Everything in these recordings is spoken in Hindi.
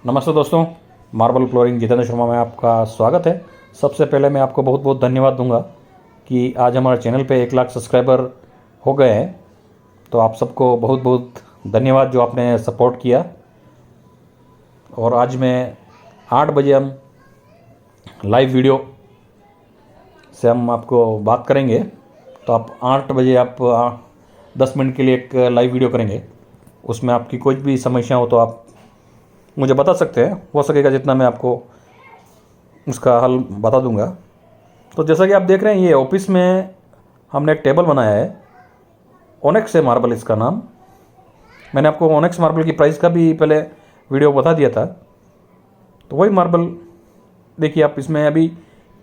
नमस्ते दोस्तों, मार्बल फ्लोरिंग जितेंद्र शर्मा में आपका स्वागत है। सबसे पहले मैं आपको बहुत बहुत धन्यवाद दूंगा कि आज हमारे चैनल पे 1 लाख सब्सक्राइबर हो गए हैं। तो आप सबको बहुत बहुत धन्यवाद जो आपने सपोर्ट किया। और आज मैं 8 बजे हम लाइव वीडियो से हम आपको बात करेंगे। तो आप 8 बजे आप 10 मिनट के लिए एक लाइव वीडियो करेंगे। उसमें आपकी कोई भी समस्या हो तो आप मुझे बता सकते हैं, हो सकेगा जितना मैं आपको उसका हल बता दूंगा। तो जैसा कि आप देख रहे हैं, ये ऑफिस में हमने एक टेबल बनाया है। ओनेक्स है मार्बल इसका नाम। मैंने आपको ओनेक्स मार्बल की प्राइस का भी पहले वीडियो बता दिया था। तो वही मार्बल देखिए आप, इसमें अभी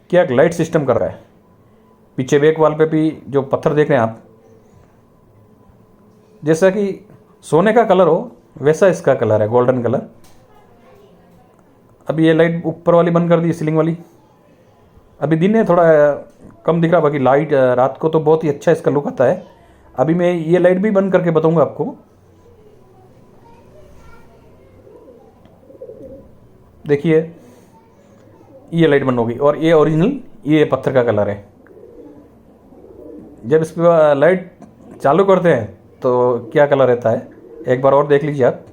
क्या लाइट सिस्टम कर रहा है। पीछे बैक वाल पे भी जो पत्थर देख रहे हैं आप, जैसा कि सोने का कलर हो वैसा इसका कलर है, गोल्डन कलर। अभी ये लाइट ऊपर वाली बंद कर दी, सीलिंग वाली। अभी दिन है, थोड़ा कम दिख रहा, बाकी लाइट रात को तो बहुत ही अच्छा इसका लुक आता है। अभी मैं ये लाइट भी बंद करके बताऊंगा आपको। देखिए ये लाइट बंद होगी और ये ओरिजिनल ये पत्थर का कलर है। जब इस पर लाइट चालू करते हैं तो क्या कलर रहता है, एक बार और देख लीजिए आप।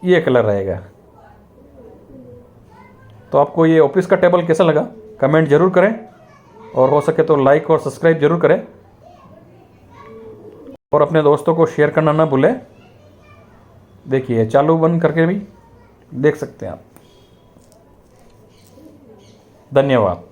ये कलर रहेगा। तो आपको ये ऑफिस का टेबल कैसा लगा कमेंट जरूर करें, और हो सके तो लाइक और सब्सक्राइब जरूर करें, और अपने दोस्तों को शेयर करना ना भूलें। देखिए चालू बंद करके भी देख सकते हैं आप। धन्यवाद।